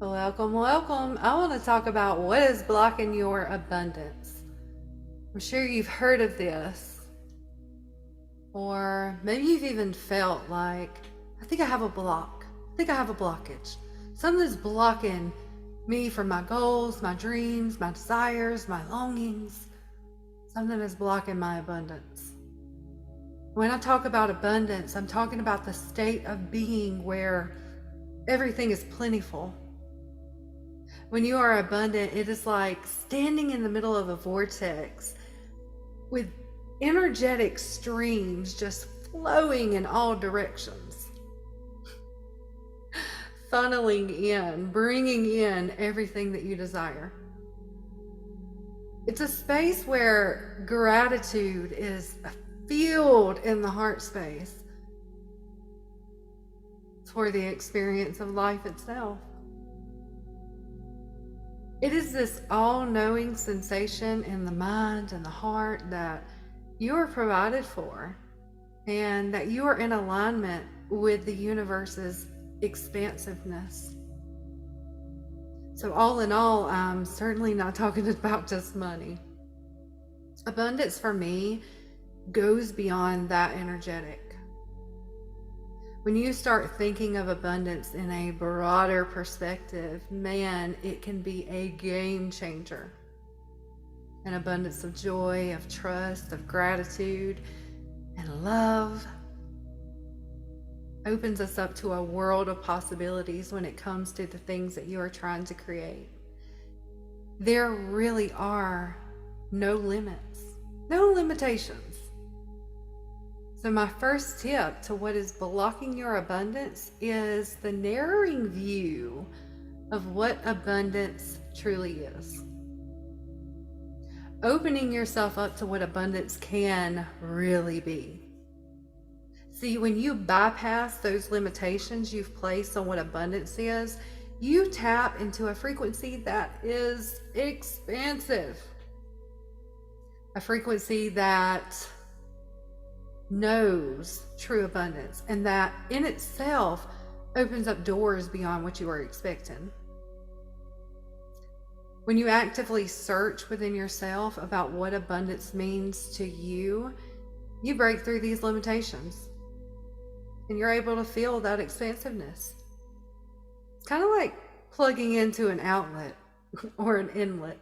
Welcome, welcome. I want to talk about what is blocking your abundance. I'm sure you've heard of this, or maybe you've even felt like, I think I have a block. I think I have a blockage. Something's blocking me from my goals, my dreams, my desires, my longings. Something is blocking my abundance. When I talk about abundance, I'm talking about the state of being where everything is plentiful. When you are abundant, it is like standing in the middle of a vortex with energetic streams just flowing in all directions, funneling in, bringing in everything that you desire. It's a space where gratitude is filled in the heart space for the experience of life itself. It is this all-knowing sensation in the mind and the heart that you are provided for and that you are in alignment with the universe's expansiveness. So all in all, I'm certainly not talking about just money. Abundance for me goes beyond that energetic. When you start thinking of abundance in a broader perspective, man, it can be a game changer. An abundance of joy, of trust, of gratitude, and love opens us up to a world of possibilities when it comes to the things that you are trying to create. There really are no limits, no limitations. So my first tip to what is blocking your abundance is the narrowing view of what abundance truly is. Opening yourself up to what abundance can really be. See, when you bypass those limitations you've placed on what abundance is, you tap into a frequency that is expansive. A frequency that knows true abundance, and that in itself opens up doors beyond what you were expecting. When you actively search within yourself about what abundance means to you, you break through these limitations and you're able to feel that expansiveness. It's kind of like plugging into an outlet or an inlet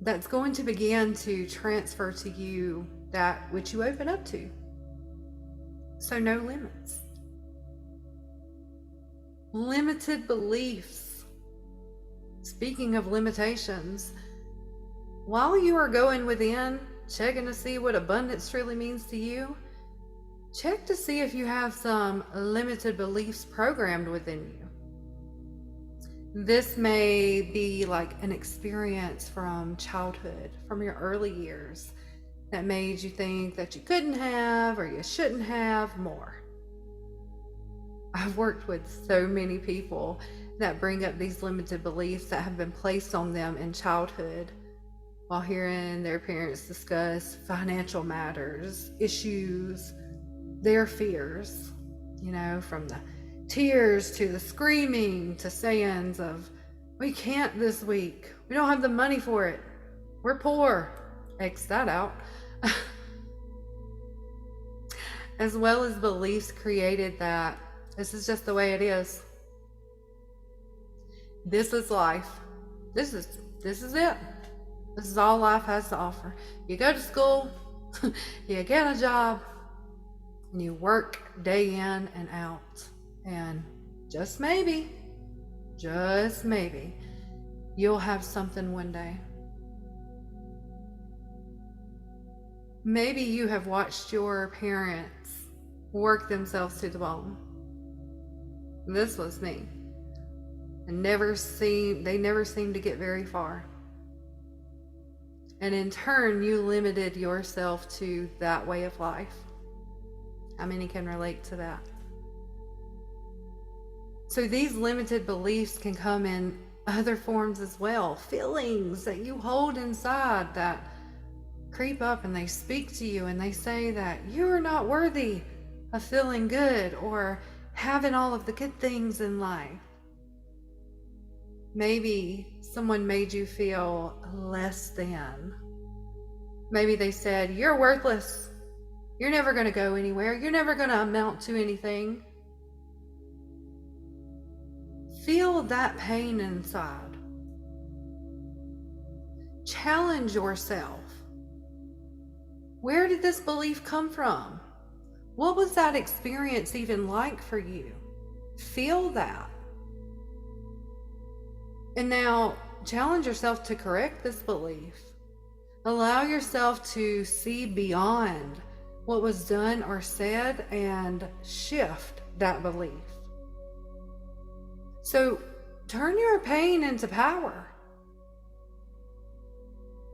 that's going to begin to transfer to you that which you open up to. So no limits. Limited beliefs. Speaking of limitations, while you are going within, checking to see what abundance truly means to you, check to see if you have some limited beliefs programmed within you. This may be like an experience from childhood, from your early years, that made you think that you couldn't have or you shouldn't have more. I've worked with so many people that bring up these limited beliefs that have been placed on them in childhood while hearing their parents discuss financial matters, issues, their fears, from the tears to the screaming to sayings of, we can't this week, we don't have the money for it, we're poor, X that out. As well as beliefs created that this is just the way it is. This is life. This is it. This is all life has to offer. You go to school, you get a job, and you work day in and out. And just maybe, you'll have something one day. Maybe you have watched your parents work themselves to the bone. This was me. And they never seemed to get very far. And in turn, you limited yourself to that way of life. How many can relate to that? So these limited beliefs can come in other forms as well. Feelings that you hold inside that creep up and they speak to you and they say that you're not worthy of feeling good, or having all of the good things in life. Maybe someone made you feel less than. Maybe they said, "You're worthless. You're never going to go anywhere. You're never going to amount to anything." Feel that pain inside. Challenge yourself. Where did this belief come from? What was that experience even like for you? Feel that. And now challenge yourself to correct this belief. Allow yourself to see beyond what was done or said and shift that belief. So turn your pain into power.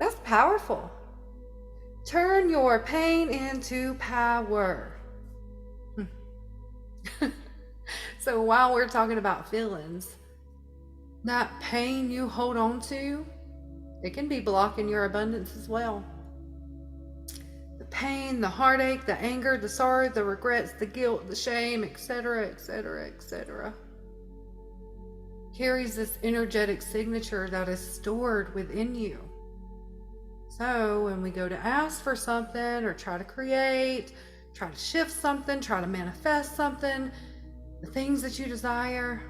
That's powerful. Turn your pain into power. So while we're talking about feelings, that pain you hold on to, it can be blocking your abundance as well. The pain, the heartache, the anger, the sorrow, the regrets, the guilt, the shame, etc., etc., etc., carries this energetic signature that is stored within you. So when we go to ask for something or try to create, try to shift something, try to manifest something, the things that you desire,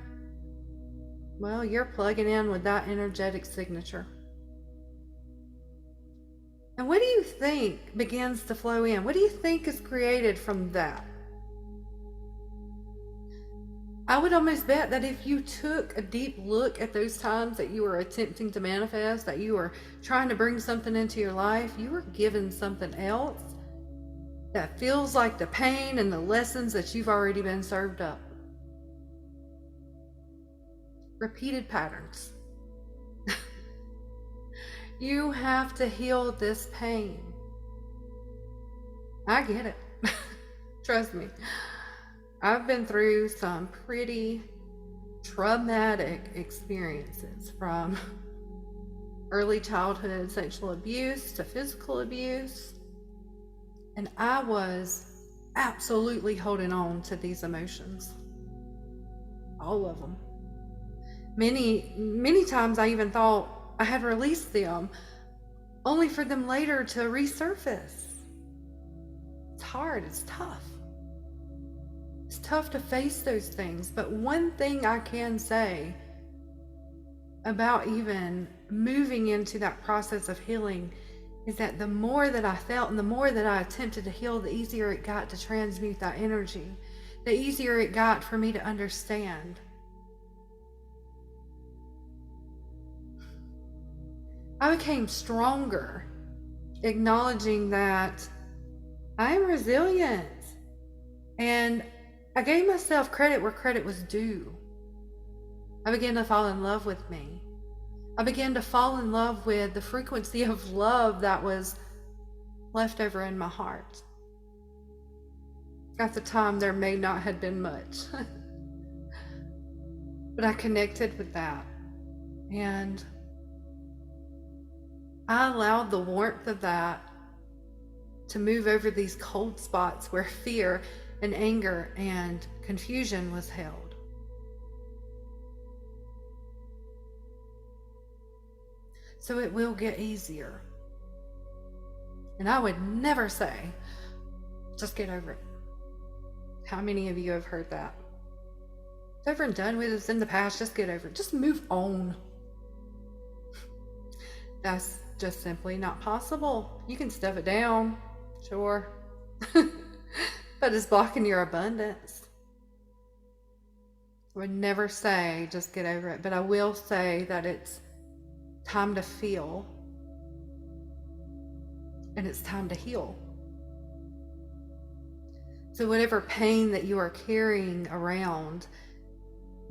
well, you're plugging in with that energetic signature. And what do you think begins to flow in? What do you think is created from that? I would almost bet that if you took a deep look at those times that you were attempting to manifest, that you were trying to bring something into your life, you were given something else that feels like the pain and the lessons that you've already been served up. Repeated patterns. You have to heal this pain. I get it. Trust me. I've been through some pretty traumatic experiences, from early childhood sexual abuse to physical abuse. And I was absolutely holding on to these emotions. All of them. Many times I even thought I had released them, only for them later to resurface. It's hard, it's tough. It's tough to face those things, but one thing I can say about even moving into that process of healing is that the more that I felt and the more that I attempted to heal, the easier it got to transmute that energy, the easier it got for me to understand. I became stronger, acknowledging that I am resilient, and I gave myself credit where credit was due. I began to fall in love with me. I began to fall in love with the frequency of love that was left over in my heart. At the time, there may not have been much, but I connected with that, and I allowed the warmth of that to move over these cold spots where fear and anger and confusion was held. So it will get easier. And I would never say, just get over it. How many of you have heard that? It's over and done with, it's in the past, just get over it. Just move on. That's just simply not possible. You can stuff it down, sure. But it's blocking your abundance. I would never say just get over it, but I will say that it's time to feel, and it's time to heal. So whatever pain that you are carrying around,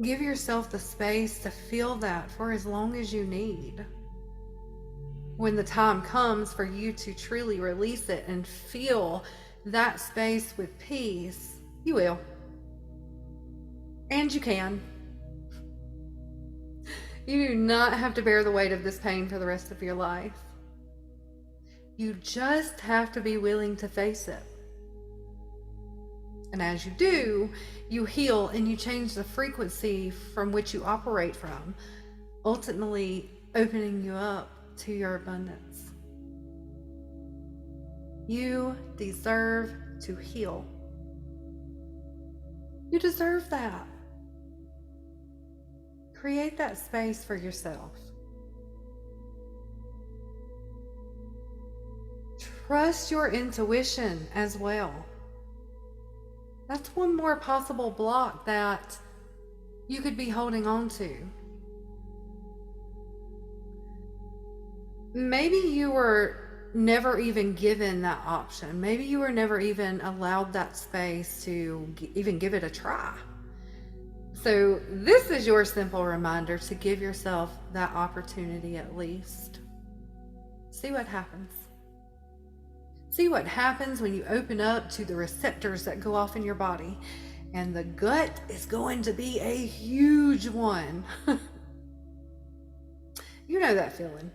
give yourself the space to feel that for as long as you need. When the time comes for you to truly release it and feel that space with peace, you will. And you can. You do not have to bear the weight of this pain for the rest of your life. You just have to be willing to face it. And as you do, you heal and you change the frequency from which you operate from, ultimately opening you up to your abundance. You deserve to heal. You deserve that. Create that space for yourself. Trust your intuition as well. That's one more possible block that you could be holding on to. Maybe you were never even given that option. Maybe you were never even allowed that space to even give it a try. So this is your simple reminder to give yourself that opportunity at least. See what happens. See what happens when you open up to the receptors that go off in your body. And the gut is going to be a huge one. You know that feeling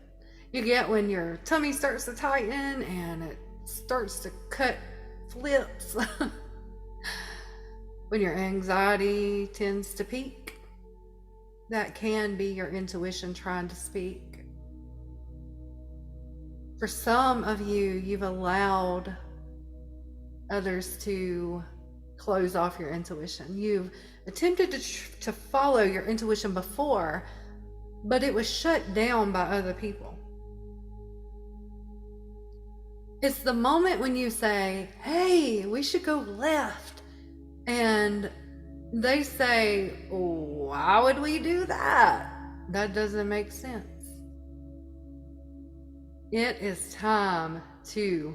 you get when your tummy starts to tighten and it starts to cut flips. When your anxiety tends to peak. That can be your intuition trying to speak. For some of you, you've allowed others to close off your intuition. You've attempted to follow your intuition before, but it was shut down by other people. It's the moment when you say, hey, we should go left. And they say, why would we do that? That doesn't make sense. It is time to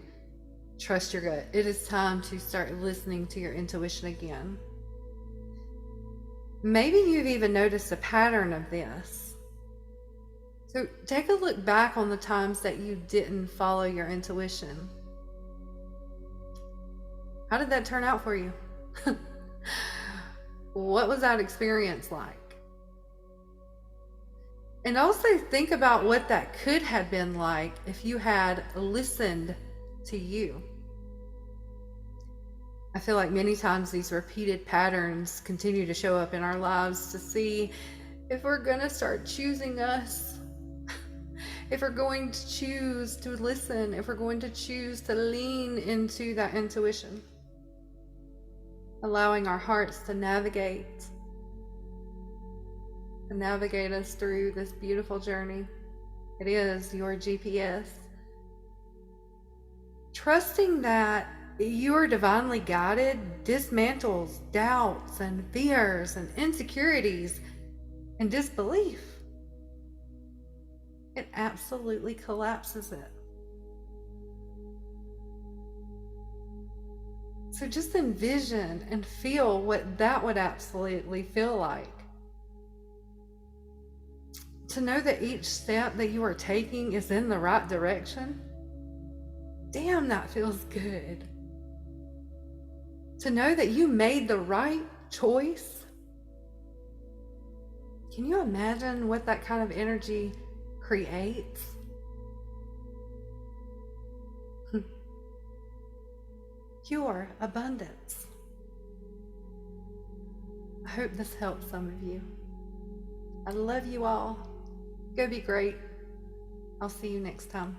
trust your gut. It is time to start listening to your intuition again. Maybe you've even noticed a pattern of this. So take a look back on the times that you didn't follow your intuition. How did that turn out for you? What was that experience like? And also think about what that could have been like if you had listened to you. I feel like many times these repeated patterns continue to show up in our lives to see if we're going to start choosing us. If we're going to choose to listen, if we're going to choose to lean into that intuition, allowing our hearts to navigate us through this beautiful journey. It is your GPS. Trusting that you're divinely guided dismantles doubts and fears and insecurities and disbelief. It absolutely collapses it. So just envision and feel what that would absolutely feel like. To know that each step that you are taking is in the right direction. Damn, that feels good. To know that you made the right choice. Can you imagine what that kind of energy creates? Pure abundance. I hope this helps some of you. I love you all. Go be great. I'll see you next time.